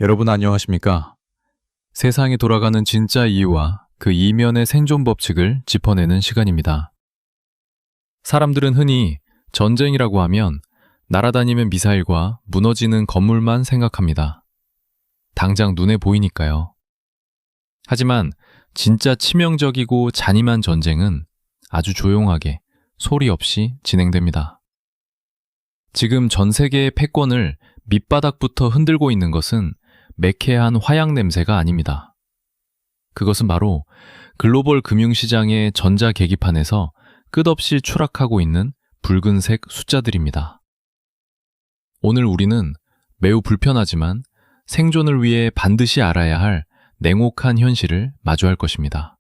여러분 안녕하십니까? 세상이 돌아가는 진짜 이유와 그 이면의 생존 법칙을 짚어내는 시간입니다. 사람들은 흔히 전쟁이라고 하면 날아다니는 미사일과 무너지는 건물만 생각합니다. 당장 눈에 보이니까요. 하지만 진짜 치명적이고 잔인한 전쟁은 아주 조용하게 소리 없이 진행됩니다. 지금 전 세계의 패권을 밑바닥부터 흔들고 있는 것은 매캐한 화약 냄새가 아닙니다. 그것은 바로 글로벌 금융시장의 전자계기판에서 끝없이 추락하고 있는 붉은색 숫자들입니다. 오늘 우리는 매우 불편하지만 생존을 위해 반드시 알아야 할 냉혹한 현실을 마주할 것입니다.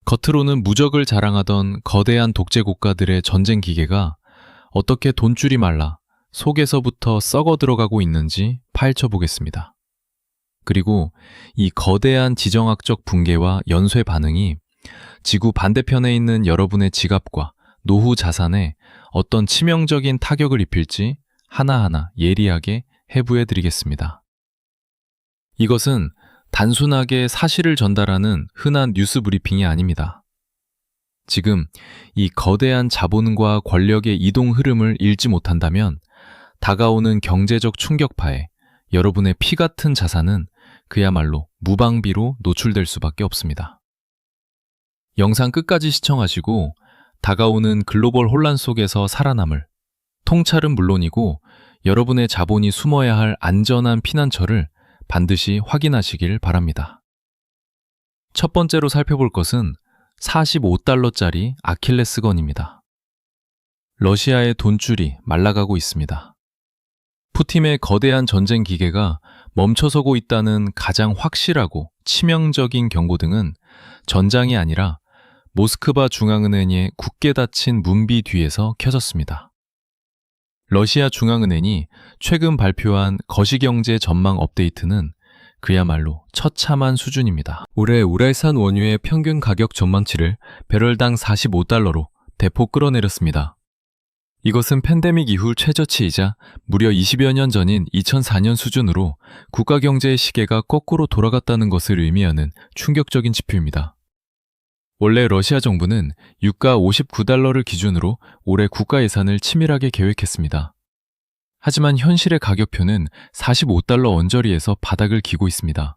겉으로는 무적을 자랑하던 거대한 독재 국가들의 전쟁 기계가 어떻게 돈줄이 말라 속에서부터 썩어 들어가고 있는지 파헤쳐 보겠습니다. 그리고 이 거대한 지정학적 붕괴와 연쇄 반응이 지구 반대편에 있는 여러분의 지갑과 노후 자산에 어떤 치명적인 타격을 입힐지 하나하나 예리하게 해부해 드리겠습니다. 이것은 단순하게 사실을 전달하는 흔한 뉴스 브리핑이 아닙니다. 지금 이 거대한 자본과 권력의 이동 흐름을 읽지 못한다면 다가오는 경제적 충격파에 여러분의 피 같은 자산은 그야말로 무방비로 노출될 수밖에 없습니다. 영상 끝까지 시청하시고 다가오는 글로벌 혼란 속에서 살아남을, 통찰은 물론이고 여러분의 자본이 숨어야 할 안전한 피난처를 반드시 확인하시길 바랍니다. 첫 번째로 살펴볼 것은 45달러짜리 아킬레스건입니다. 러시아의 돈줄이 말라가고 있습니다. 푸틴의 거대한 전쟁 기계가 멈춰서고 있다는 가장 확실하고 치명적인 경고등은 전장이 아니라 모스크바 중앙은행의 굳게 닫힌 문비 뒤에서 켜졌습니다. 러시아 중앙은행이 최근 발표한 거시경제 전망 업데이트는 그야말로 처참한 수준입니다. 올해 우랄산 원유의 평균 가격 전망치를 배럴당 45달러로 대폭 끌어내렸습니다. 이것은 팬데믹 이후 최저치이자 무려 20여 년 전인 2004년 수준으로 국가 경제의 시계가 거꾸로 돌아갔다는 것을 의미하는 충격적인 지표입니다. 원래 러시아 정부는 유가 59달러를 기준으로 올해 국가 예산을 치밀하게 계획했습니다. 하지만 현실의 가격표는 45달러 언저리에서 바닥을 기고 있습니다.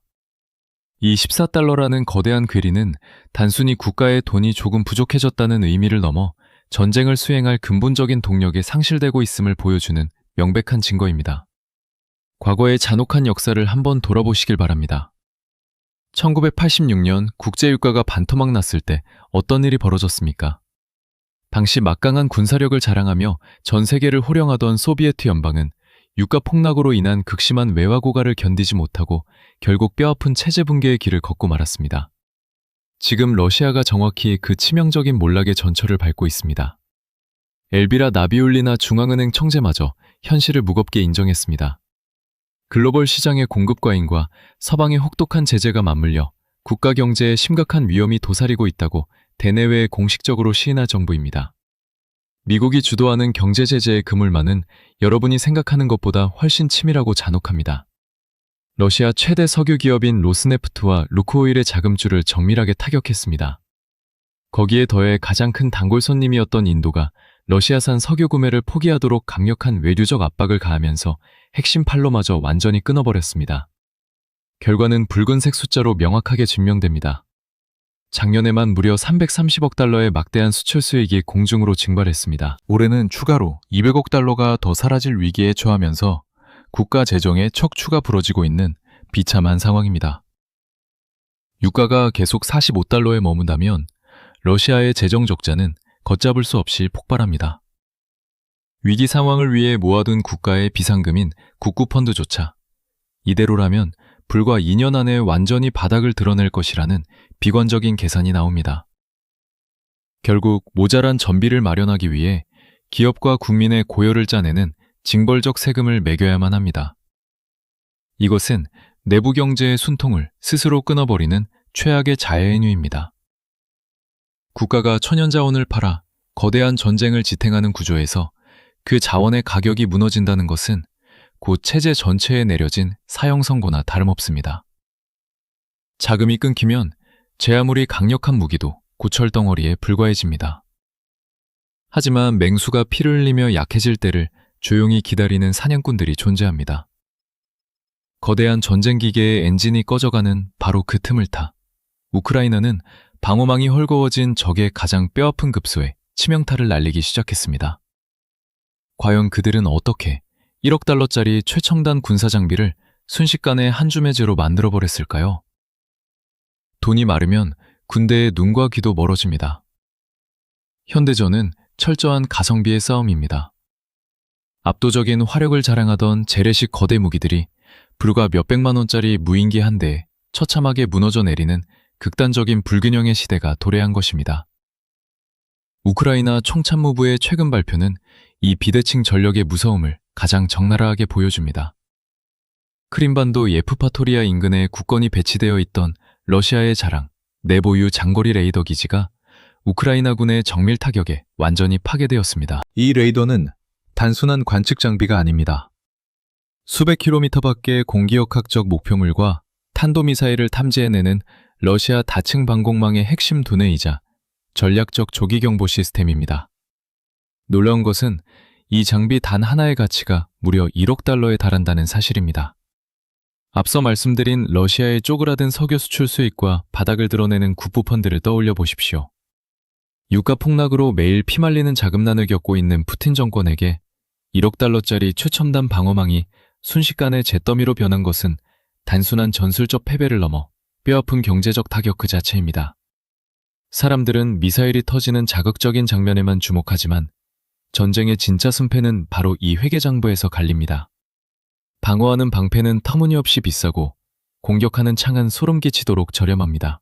이 14달러라는 거대한 괴리는 단순히 국가의 돈이 조금 부족해졌다는 의미를 넘어 전쟁을 수행할 근본적인 동력이 상실되고 있음을 보여주는 명백한 증거입니다. 과거의 잔혹한 역사를 한번 돌아보시길 바랍니다. 1986년 국제유가가 반토막 났을 때 어떤 일이 벌어졌습니까? 당시 막강한 군사력을 자랑하며 전 세계를 호령하던 소비에트 연방은 유가 폭락으로 인한 극심한 외화 고갈을 견디지 못하고 결국 뼈아픈 체제 붕괴의 길을 걷고 말았습니다. 지금 러시아가 정확히 그 치명적인 몰락의 전철을 밟고 있습니다. 엘비라 나비울리나 중앙은행 청재마저 현실을 무겁게 인정했습니다. 글로벌 시장의 공급 과잉과 서방의 혹독한 제재가 맞물려 국가 경제에 심각한 위험이 도사리고 있다고 대내외에 공식적으로 시인할 정부입니다. 미국이 주도하는 경제 제재의 그물망은 여러분이 생각하는 것보다 훨씬 치밀하고 잔혹합니다. 러시아 최대 석유 기업인 로스네프트와 루크오일의 자금줄을 정밀하게 타격했습니다. 거기에 더해 가장 큰 단골 손님이었던 인도가 러시아산 석유 구매를 포기하도록 강력한 외교적 압박을 가하면서 핵심 팔로마저 완전히 끊어버렸습니다. 결과는 붉은색 숫자로 명확하게 증명됩니다. 작년에만 무려 330억 달러의 막대한 수출 수익이 공중으로 증발했습니다. 올해는 추가로 200억 달러가 더 사라질 위기에 처하면서 국가 재정에 척추가 부러지고 있는 비참한 상황입니다. 유가가 계속 45달러에 머문다면 러시아의 재정 적자는 걷잡을 수 없이 폭발합니다. 위기 상황을 위해 모아둔 국가의 비상금인 국구펀드조차 이대로라면 불과 2년 안에 완전히 바닥을 드러낼 것이라는 비관적인 계산이 나옵니다. 결국 모자란 전비를 마련하기 위해 기업과 국민의 고열을 짜내는 징벌적 세금을 매겨야만 합니다. 이것은 내부 경제의 순통을 스스로 끊어버리는 최악의 자해행위입니다. 국가가 천연자원을 팔아 거대한 전쟁을 지탱하는 구조에서 그 자원의 가격이 무너진다는 것은 곧 체제 전체에 내려진 사형 선고나 다름없습니다. 자금이 끊기면 제 아무리 강력한 무기도 고철 덩어리에 불과해집니다. 하지만 맹수가 피를 흘리며 약해질 때를 조용히 기다리는 사냥꾼들이 존재합니다. 거대한 전쟁 기계의 엔진이 꺼져가는 바로 그 틈을 타 우크라이나는 방어망이 헐거워진 적의 가장 뼈아픈 급소에 치명타를 날리기 시작했습니다. 과연 그들은 어떻게 1억 달러짜리 최첨단 군사 장비를 순식간에 한 줌의 재로 만들어버렸을까요? 돈이 마르면 군대의 눈과 귀도 멀어집니다. 현대전은 철저한 가성비의 싸움입니다. 압도적인 화력을 자랑하던 재래식 거대 무기들이 불과 몇백만 원짜리 무인기 한 대에 처참하게 무너져 내리는 극단적인 불균형의 시대가 도래한 것입니다. 우크라이나 총참모부의 최근 발표는 이 비대칭 전력의 무서움을 가장 적나라하게 보여줍니다. 크림반도 예프파토리아 인근에 굳건히 배치되어 있던 러시아의 자랑, 내보유 장거리 레이더 기지가 우크라이나군의 정밀 타격에 완전히 파괴되었습니다. 이 레이더는 단순한 관측 장비가 아닙니다. 수백 킬로미터 밖의 공기역학적 목표물과 탄도미사일을 탐지해내는 러시아 다층 방공망의 핵심 두뇌이자 전략적 조기경보 시스템입니다. 놀라운 것은 이 장비 단 하나의 가치가 무려 1억 달러에 달한다는 사실입니다. 앞서 말씀드린 러시아의 쪼그라든 석유 수출 수익과 바닥을 드러내는 국부펀드를 떠올려 보십시오. 유가 폭락으로 매일 피말리는 자금난을 겪고 있는 푸틴 정권에게 1억 달러짜리 최첨단 방어망이 순식간에 잿더미로 변한 것은 단순한 전술적 패배를 넘어 뼈아픈 경제적 타격 그 자체입니다. 사람들은 미사일이 터지는 자극적인 장면에만 주목하지만 전쟁의 진짜 승패는 바로 이 회계장부에서 갈립니다. 방어하는 방패는 터무니없이 비싸고 공격하는 창은 소름 끼치도록 저렴합니다.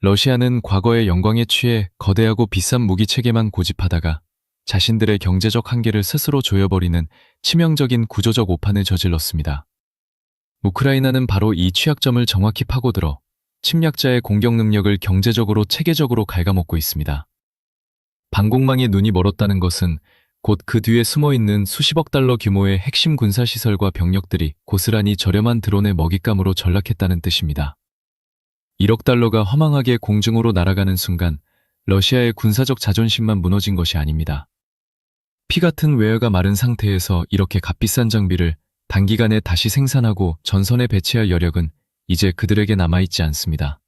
러시아는 과거의 영광에 취해 거대하고 비싼 무기체계만 고집하다가 자신들의 경제적 한계를 스스로 조여버리는 치명적인 구조적 오판을 저질렀습니다. 우크라이나는 바로 이 취약점을 정확히 파고들어 침략자의 공격 능력을 경제적으로 체계적으로 갉아먹고 있습니다. 방공망에 눈이 멀었다는 것은 곧 그 뒤에 숨어있는 수십억 달러 규모의 핵심 군사시설과 병력들이 고스란히 저렴한 드론의 먹잇감으로 전락했다는 뜻입니다. 1억 달러가 허망하게 공중으로 날아가는 순간 러시아의 군사적 자존심만 무너진 것이 아닙니다. 피 같은 웨어가 마른 상태에서 이렇게 값비싼 장비를 단기간에 다시 생산하고 전선에 배치할 여력은 이제 그들에게 남아있지 않습니다.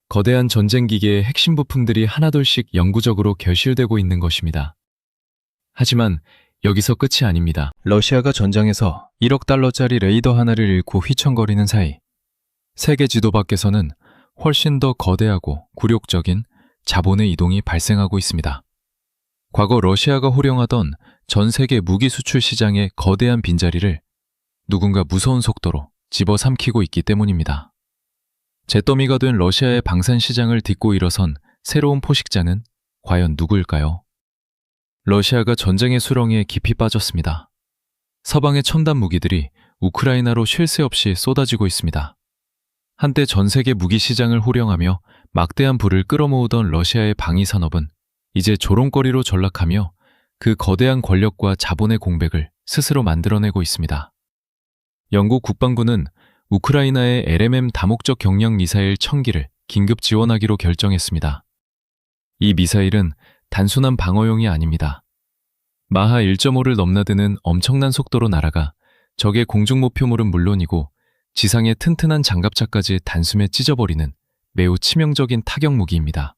거대한 전쟁 기계의 핵심 부품들이 하나둘씩 영구적으로 결실되고 있는 것입니다. 하지만 여기서 끝이 아닙니다. 러시아가 전장에서 1억 달러짜리 레이더 하나를 잃고 휘청거리는 사이 세계 지도 밖에서는 훨씬 더 거대하고 굴욕적인 자본의 이동이 발생하고 있습니다. 과거 러시아가 호령하던 전 세계 무기 수출 시장의 거대한 빈자리를 누군가 무서운 속도로 집어삼키고 있기 때문입니다. 잿더미가 된 러시아의 방산 시장을 딛고 일어선 새로운 포식자는 과연 누구일까요? 러시아가 전쟁의 수렁에 깊이 빠졌습니다. 서방의 첨단 무기들이 우크라이나로 쉴 새 없이 쏟아지고 있습니다. 한때 전 세계 무기 시장을 호령하며 막대한 부를 끌어모으던 러시아의 방위 산업은 이제 조롱거리로 전락하며 그 거대한 권력과 자본의 공백을 스스로 만들어내고 있습니다. 영국 국방부는 우크라이나의 LMM 다목적 경량 미사일 1000기를 긴급 지원하기로 결정했습니다. 이 미사일은 단순한 방어용이 아닙니다. 마하 1.5를 넘나드는 엄청난 속도로 날아가 적의 공중 목표물은 물론이고 지상의 튼튼한 장갑차까지 단숨에 찢어버리는 매우 치명적인 타격 무기입니다.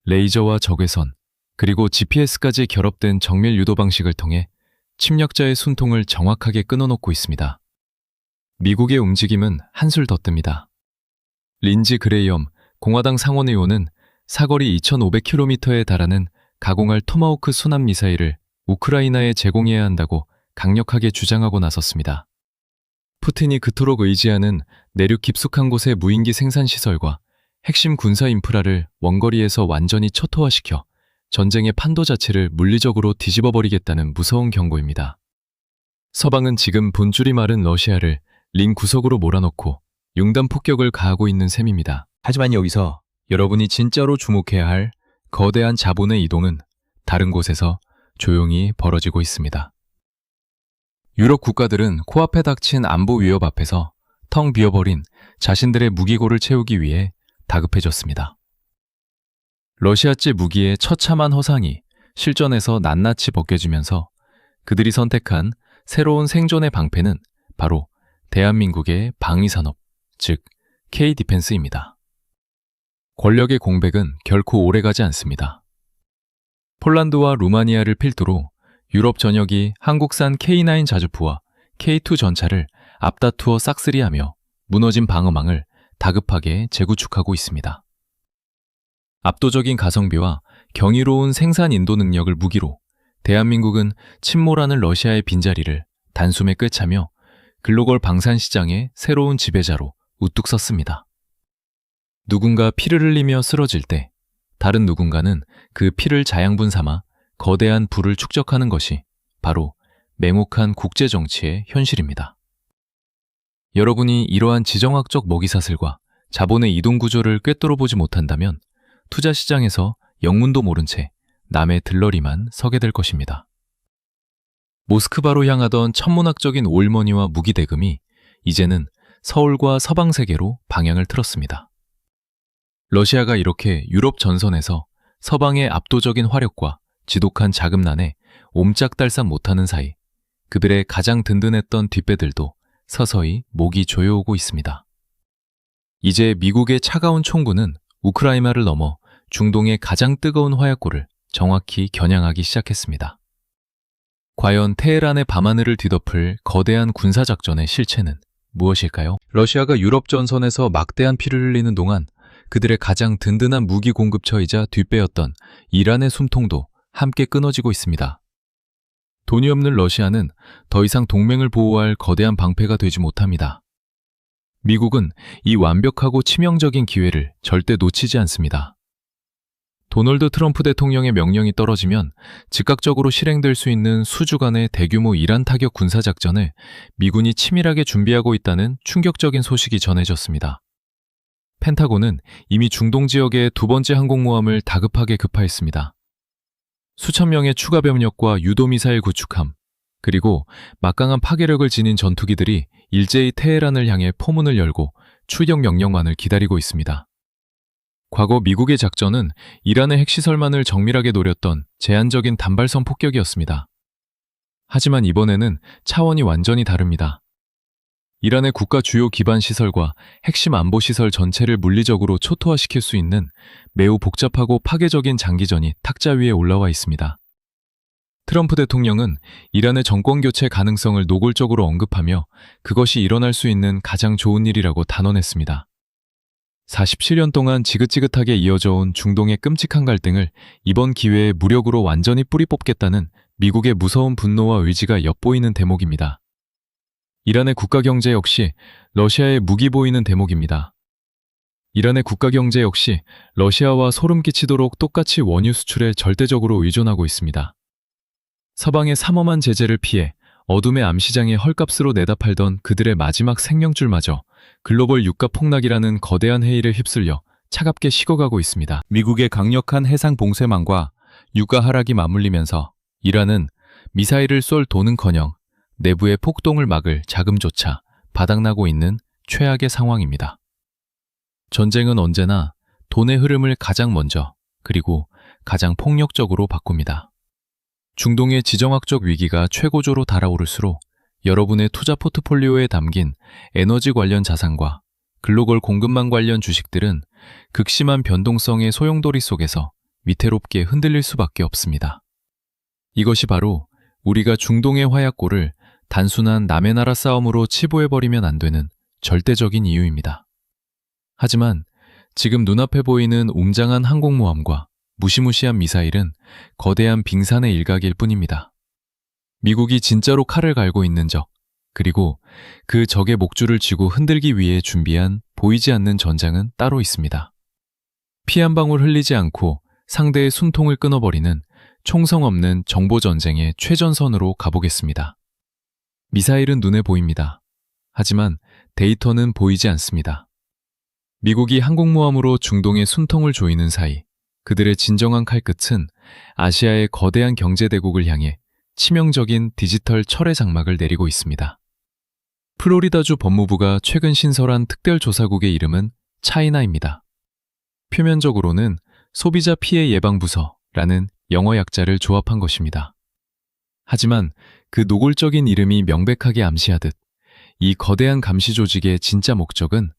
레이저와 적외선, 그리고 GPS까지 결합된 정밀 유도 방식을 통해 침략자의 숨통을 정확하게 끊어놓고 있습니다. 미국의 움직임은 한술 더 뜹니다. 린지 그레이엄 공화당 상원의원은 사거리 2,500km에 달하는 가공할 토마호크 순항 미사일을 우크라이나에 제공해야 한다고 강력하게 주장하고 나섰습니다. 푸틴이 그토록 의지하는 내륙 깊숙한 곳의 무인기 생산시설과 핵심 군사 인프라를 원거리에서 완전히 초토화시켜 전쟁의 판도 자체를 물리적으로 뒤집어버리겠다는 무서운 경고입니다. 서방은 지금 본줄이 마른 러시아를 링 구석으로 몰아넣고 융단 폭격을 가하고 있는 셈입니다. 하지만 여기서 여러분이 진짜로 주목해야 할 거대한 자본의 이동은 다른 곳에서 조용히 벌어지고 있습니다. 유럽 국가들은 코앞에 닥친 안보 위협 앞에서 텅 비어버린 자신들의 무기고를 채우기 위해 다급해졌습니다. 러시아제 무기의 처참한 허상이 실전에서 낱낱이 벗겨지면서 그들이 선택한 새로운 생존의 방패는 바로 대한민국의 방위산업, 즉 K-디펜스입니다. 권력의 공백은 결코 오래가지 않습니다. 폴란드와 루마니아를 필두로 유럽 전역이 한국산 K9 자주포와 K2 전차를 앞다투어 싹쓸이하며 무너진 방어망을 다급하게 재구축하고 있습니다. 압도적인 가성비와 경이로운 생산 인도 능력을 무기로 대한민국은 침몰하는 러시아의 빈자리를 단숨에 꿰차며 글로벌 방산 시장의 새로운 지배자로 우뚝 섰습니다. 누군가 피를 흘리며 쓰러질 때 다른 누군가는 그 피를 자양분 삼아 거대한 부를 축적하는 것이 바로 냉혹한 국제정치의 현실입니다. 여러분이 이러한 지정학적 먹이사슬과 자본의 이동 구조를 꿰뚫어 보지 못한다면 투자 시장에서 영문도 모른 채 남의 들러리만 서게 될 것입니다. 모스크바로 향하던 천문학적인 올머니와 무기 대금이 이제는 서울과 서방 세계로 방향을 틀었습니다. 러시아가 이렇게 유럽 전선에서 서방의 압도적인 화력과 지독한 자금난에 옴짝달싹 못하는 사이 그들의 가장 든든했던 뒷배들도 서서히 목이 조여오고 있습니다. 이제 미국의 차가운 총구는 우크라이나를 넘어 중동의 가장 뜨거운 화약고를 정확히 겨냥하기 시작했습니다. 과연 테헤란의 밤하늘을 뒤덮을 거대한 군사작전의 실체는 무엇일까요? 러시아가 유럽 전선에서 막대한 피를 흘리는 동안 그들의 가장 든든한 무기 공급처이자 뒷배였던 이란의 숨통도 함께 끊어지고 있습니다. 돈이 없는 러시아는 더 이상 동맹을 보호할 거대한 방패가 되지 못합니다. 미국은 이 완벽하고 치명적인 기회를 절대 놓치지 않습니다. 도널드 트럼프 대통령의 명령이 떨어지면 즉각적으로 실행될 수 있는 수주간의 대규모 이란 타격 군사작전을 미군이 치밀하게 준비하고 있다는 충격적인 소식이 전해졌습니다. 펜타곤은 이미 중동 지역의 두 번째 항공모함을 다급하게 급파했습니다. 수천 명의 추가 병력과 유도미사일 구축함, 그리고 막강한 파괴력을 지닌 전투기들이 일제히 테헤란을 향해 포문을 열고 출격 명령만을 기다리고 있습니다. 과거 미국의 작전은 이란의 핵시설만을 정밀하게 노렸던 제한적인 단발성 폭격이었습니다. 하지만 이번에는 차원이 완전히 다릅니다. 이란의 국가 주요 기반 시설과 핵심 안보 시설 전체를 물리적으로 초토화시킬 수 있는 매우 복잡하고 파괴적인 장기전이 탁자 위에 올라와 있습니다. 트럼프 대통령은 이란의 정권 교체 가능성을 노골적으로 언급하며 그것이 일어날 수 있는 가장 좋은 일이라고 단언했습니다. 47년 동안 지긋지긋하게 이어져 온 중동의 끔찍한 갈등을 이번 기회에 무력으로 완전히 뿌리 뽑겠다는 미국의 무서운 분노와 의지가 엿보이는 대목입니다. 이란의 국가 경제 역시 러시아의 무기 보이는 대목입니다. 이란의 국가 경제 역시 러시아와 소름 끼치도록 똑같이 원유 수출에 절대적으로 의존하고 있습니다. 서방의 삼엄한 제재를 피해 어둠의 암시장에 헐값으로 내다 팔던 그들의 마지막 생명줄마저 글로벌 유가 폭락이라는 거대한 해일에 휩쓸려 차갑게 식어가고 있습니다. 미국의 강력한 해상 봉쇄망과 유가 하락이 맞물리면서 이란은 미사일을 쏠 돈은커녕 내부의 폭동을 막을 자금조차 바닥나고 있는 최악의 상황입니다. 전쟁은 언제나 돈의 흐름을 가장 먼저 그리고 가장 폭력적으로 바꿉니다. 중동의 지정학적 위기가 최고조로 달아오를수록 여러분의 투자 포트폴리오에 담긴 에너지 관련 자산과 글로벌 공급망 관련 주식들은 극심한 변동성의 소용돌이 속에서 위태롭게 흔들릴 수밖에 없습니다. 이것이 바로 우리가 중동의 화약고를 단순한 남의 나라 싸움으로 치부해버리면 안 되는 절대적인 이유입니다. 하지만 지금 눈앞에 보이는 웅장한 항공모함과 무시무시한 미사일은 거대한 빙산의 일각일 뿐입니다. 미국이 진짜로 칼을 갈고 있는 적, 그리고 그 적의 목줄을 쥐고 흔들기 위해 준비한 보이지 않는 전장은 따로 있습니다. 피 한 방울 흘리지 않고 상대의 숨통을 끊어버리는 총성 없는 정보전쟁의 최전선으로 가보겠습니다. 미사일은 눈에 보입니다. 하지만 데이터는 보이지 않습니다. 미국이 항공모함으로 중동의 숨통을 조이는 사이 그들의 진정한 칼끝은 아시아의 거대한 경제대국을 향해 치명적인 디지털 철회 장막을 내리고 있습니다. 플로리다주 법무부가 최근 신설한 특별조사국의 이름은 차이나입니다. 표면적으로는 소비자 피해 예방부서라는 영어 약자를 조합한 것입니다. 하지만 그 노골적인 이름이 명백하게 암시하듯 이 거대한 감시 조직의 진짜 목적은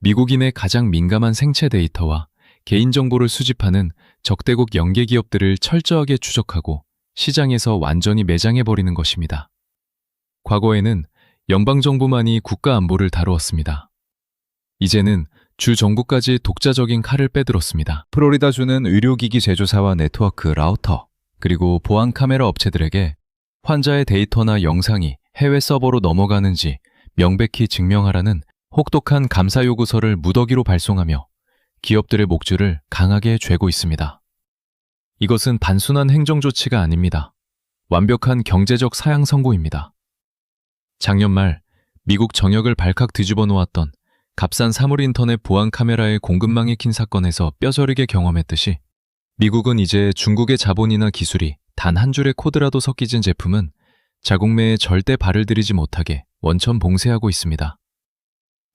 미국인의 가장 민감한 생체 데이터와 개인정보를 수집하는 적대국 연계 기업들을 철저하게 추적하고 시장에서 완전히 매장해버리는 것입니다. 과거에는 연방정부만이 국가 안보를 다루었습니다. 이제는 주 정부까지 독자적인 칼을 빼들었습니다. 플로리다주는 의료기기 제조사와 네트워크, 라우터, 그리고 보안 카메라 업체들에게 환자의 데이터나 영상이 해외 서버로 넘어가는지 명백히 증명하라는 혹독한 감사 요구서를 무더기로 발송하며 기업들의 목줄을 강하게 죄고 있습니다. 이것은 단순한 행정 조치가 아닙니다. 완벽한 경제적 사양 선고입니다. 작년 말 미국 정역을 발칵 뒤집어 놓았던 값싼 사물 인터넷 보안 카메라의 공급망이 킨 사건에서 뼈저리게 경험했듯이 미국은 이제 중국의 자본이나 기술이 단 한 줄의 코드라도 섞이진 제품은 자국내에 절대 발을 들이지 못하게 원천 봉쇄하고 있습니다.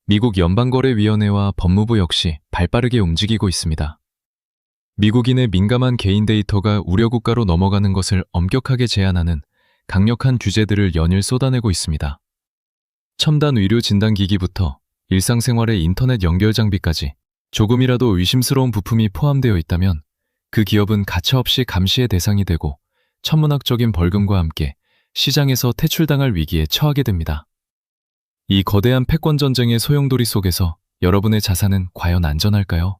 미국 연방거래위원회와 법무부 역시 발빠르게 움직이고 있습니다. 미국인의 민감한 개인 데이터가 우려국가로 넘어가는 것을 엄격하게 제한하는 강력한 규제들을 연일 쏟아내고 있습니다. 첨단 의료 진단기기부터 일상생활의 인터넷 연결 장비까지 조금이라도 의심스러운 부품이 포함되어 있다면 그 기업은 가차없이 감시의 대상이 되고 천문학적인 벌금과 함께 시장에서 퇴출당할 위기에 처하게 됩니다. 이 거대한 패권 전쟁의 소용돌이 속에서 여러분의 자산은 과연 안전할까요?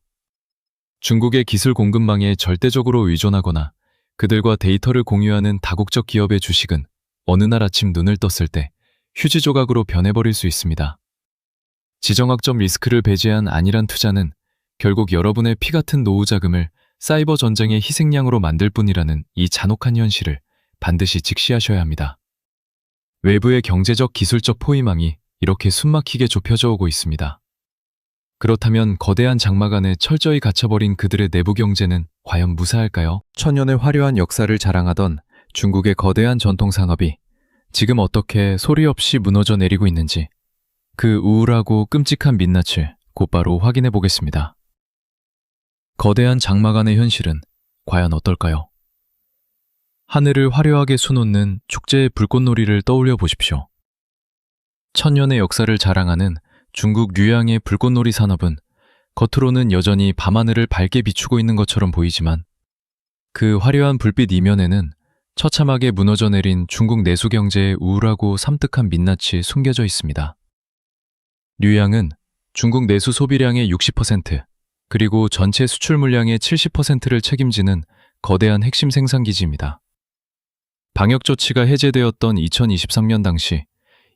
중국의 기술 공급망에 절대적으로 의존하거나 그들과 데이터를 공유하는 다국적 기업의 주식은 어느 날 아침 눈을 떴을 때 휴지 조각으로 변해버릴 수 있습니다. 지정학적 리스크를 배제한 안일한 투자는 결국 여러분의 피 같은 노후 자금을 사이버 전쟁의 희생양으로 만들 뿐이라는 이 잔혹한 현실을 반드시 직시하셔야 합니다. 외부의 경제적 기술적 포위망이 이렇게 숨막히게 좁혀져 오고 있습니다. 그렇다면 거대한 장막 안에 철저히 갇혀버린 그들의 내부 경제는 과연 무사할까요? 천년의 화려한 역사를 자랑하던 중국의 거대한 전통 산업이 지금 어떻게 소리 없이 무너져 내리고 있는지 그 우울하고 끔찍한 민낯을 곧바로 확인해 보겠습니다. 거대한 장막 안의 현실은 과연 어떨까요? 하늘을 화려하게 수놓는 축제의 불꽃놀이를 떠올려 보십시오. 천년의 역사를 자랑하는 중국 류양의 불꽃놀이 산업은 겉으로는 여전히 밤하늘을 밝게 비추고 있는 것처럼 보이지만 그 화려한 불빛 이면에는 처참하게 무너져 내린 중국 내수 경제의 우울하고 섬뜩한 민낯이 숨겨져 있습니다. 류양은 중국 내수 소비량의 60%, 그리고 전체 수출 물량의 70%를 책임지는 거대한 핵심 생산기지입니다. 방역 조치가 해제되었던 2023년 당시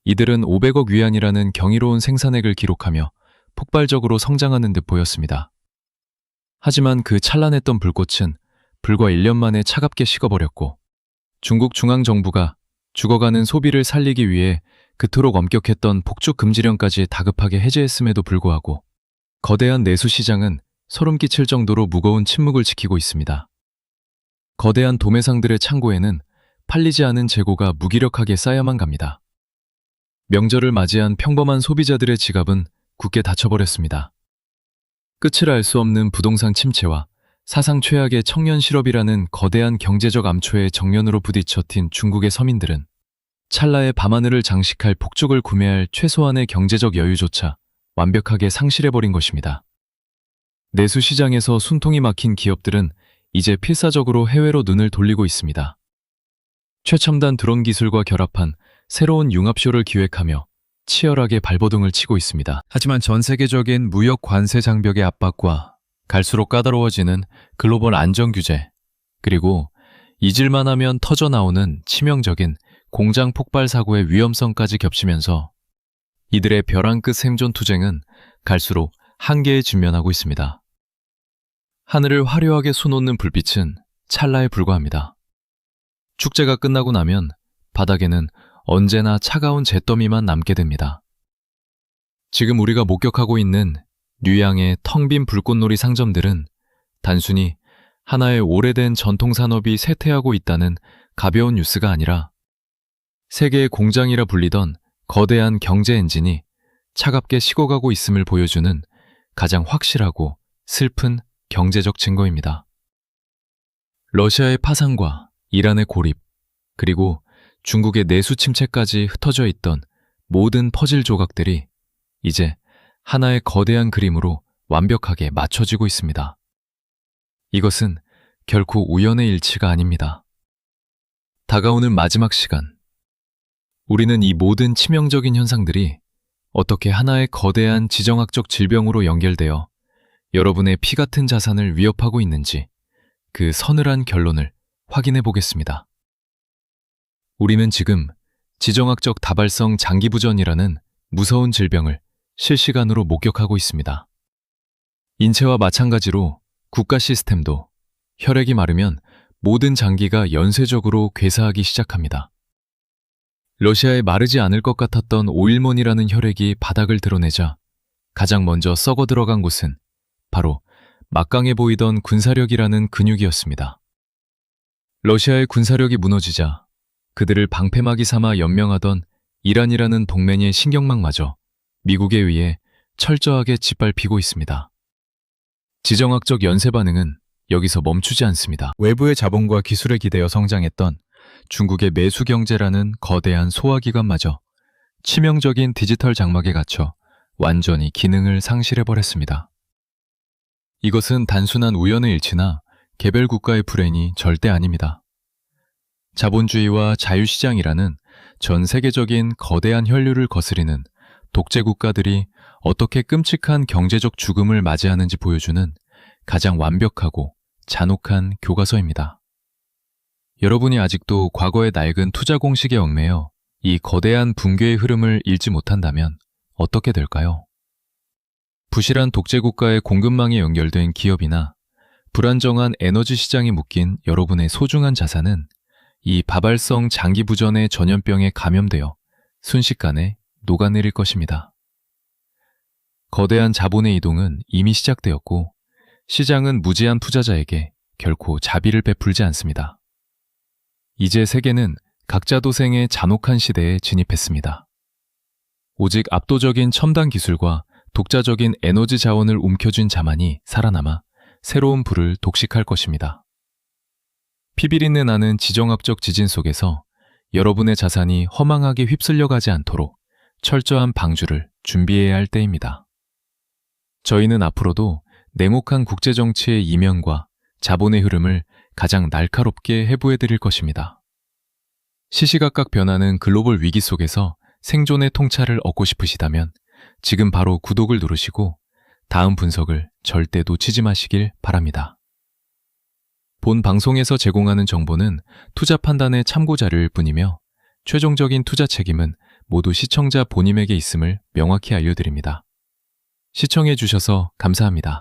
이들은 500억 위안이라는 경이로운 생산액을 기록하며 폭발적으로 성장하는 듯 보였습니다. 하지만 그 찬란했던 불꽃은 불과 1년 만에 차갑게 식어버렸고 중국 중앙정부가 죽어가는 소비를 살리기 위해 그토록 엄격했던 폭죽 금지령까지 다급하게 해제했음에도 불구하고 거대한 내수 시장은 소름 끼칠 정도로 무거운 침묵을 지키고 있습니다. 거대한 도매상들의 창고에는 팔리지 않은 재고가 무기력하게 쌓여만 갑니다. 명절을 맞이한 평범한 소비자들의 지갑은 굳게 닫혀버렸습니다. 끝을 알 수 없는 부동산 침체와 사상 최악의 청년 실업이라는 거대한 경제적 암초에 정면으로 부딪혀 튄 중국의 서민들은 찰나의 밤하늘을 장식할 폭죽을 구매할 최소한의 경제적 여유조차 완벽하게 상실해버린 것입니다. 내수 시장에서 숨통이 막힌 기업들은 이제 필사적으로 해외로 눈을 돌리고 있습니다. 최첨단 드론 기술과 결합한 새로운 융합쇼를 기획하며 치열하게 발버둥을 치고 있습니다. 하지만 전 세계적인 무역 관세 장벽의 압박과 갈수록 까다로워지는 글로벌 안전 규제, 그리고 잊을만 하면 터져나오는 치명적인 공장 폭발 사고의 위험성까지 겹치면서 이들의 벼랑 끝 생존 투쟁은 갈수록 한계에 직면하고 있습니다. 하늘을 화려하게 수놓는 불빛은 찰나에 불과합니다. 축제가 끝나고 나면 바닥에는 언제나 차가운 잿더미만 남게 됩니다. 지금 우리가 목격하고 있는 류양의 텅 빈 불꽃놀이 상점들은 단순히 하나의 오래된 전통 산업이 쇠퇴하고 있다는 가벼운 뉴스가 아니라 세계의 공장이라 불리던 거대한 경제 엔진이 차갑게 식어가고 있음을 보여주는 가장 확실하고 슬픈 경제적 증거입니다. 러시아의 파산과 이란의 고립, 그리고 중국의 내수 침체까지 흩어져 있던 모든 퍼즐 조각들이 이제 하나의 거대한 그림으로 완벽하게 맞춰지고 있습니다. 이것은 결코 우연의 일치가 아닙니다. 다가오는 마지막 시간, 우리는 이 모든 치명적인 현상들이 어떻게 하나의 거대한 지정학적 질병으로 연결되어 여러분의 피 같은 자산을 위협하고 있는지 그 서늘한 결론을 확인해 보겠습니다. 우리는 지금 지정학적 다발성 장기부전이라는 무서운 질병을 실시간으로 목격하고 있습니다. 인체와 마찬가지로 국가 시스템도 혈액이 마르면 모든 장기가 연쇄적으로 괴사하기 시작합니다. 러시아에 마르지 않을 것 같았던 오일몬이라는 혈액이 바닥을 드러내자 가장 먼저 썩어 들어간 곳은 바로 막강해 보이던 군사력이라는 근육이었습니다. 러시아의 군사력이 무너지자 그들을 방패막이 삼아 연명하던 이란이라는 동맹의 신경망마저 미국에 의해 철저하게 짓밟히고 있습니다. 지정학적 연쇄 반응은 여기서 멈추지 않습니다. 외부의 자본과 기술에 기대어 성장했던 중국의 매수 경제라는 거대한 소화기관마저 치명적인 디지털 장막에 갇혀 완전히 기능을 상실해버렸습니다. 이것은 단순한 우연의 일치나 개별 국가의 불행이 절대 아닙니다. 자본주의와 자유시장이라는 전 세계적인 거대한 혈류를 거스리는 독재 국가들이 어떻게 끔찍한 경제적 죽음을 맞이하는지 보여주는 가장 완벽하고 잔혹한 교과서입니다. 여러분이 아직도 과거의 낡은 투자 공식에 얽매여 이 거대한 붕괴의 흐름을 읽지 못한다면 어떻게 될까요? 부실한 독재 국가의 공급망에 연결된 기업이나 불안정한 에너지 시장이 묶인 여러분의 소중한 자산은 이 바발성 장기 부전의 전염병에 감염되어 순식간에 녹아내릴 것입니다. 거대한 자본의 이동은 이미 시작되었고 시장은 무지한 투자자에게 결코 자비를 베풀지 않습니다. 이제 세계는 각자 도생의 잔혹한 시대에 진입했습니다. 오직 압도적인 첨단 기술과 독자적인 에너지 자원을 움켜쥔 자만이 살아남아 새로운 불을 독식할 것입니다. 피비린내 나는 지정학적 지진 속에서 여러분의 자산이 허망하게 휩쓸려 가지 않도록 철저한 방주를 준비해야 할 때입니다. 저희는 앞으로도 냉혹한 국제정치의 이면과 자본의 흐름을 가장 날카롭게 해부해 드릴 것입니다. 시시각각 변하는 글로벌 위기 속에서 생존의 통찰을 얻고 싶으시다면 지금 바로 구독을 누르시고 다음 분석을 절대 놓치지 마시길 바랍니다. 본 방송에서 제공하는 정보는 투자 판단의 참고 자료일 뿐이며 최종적인 투자 책임은 모두 시청자 본인에게 있음을 명확히 알려드립니다. 시청해 주셔서 감사합니다.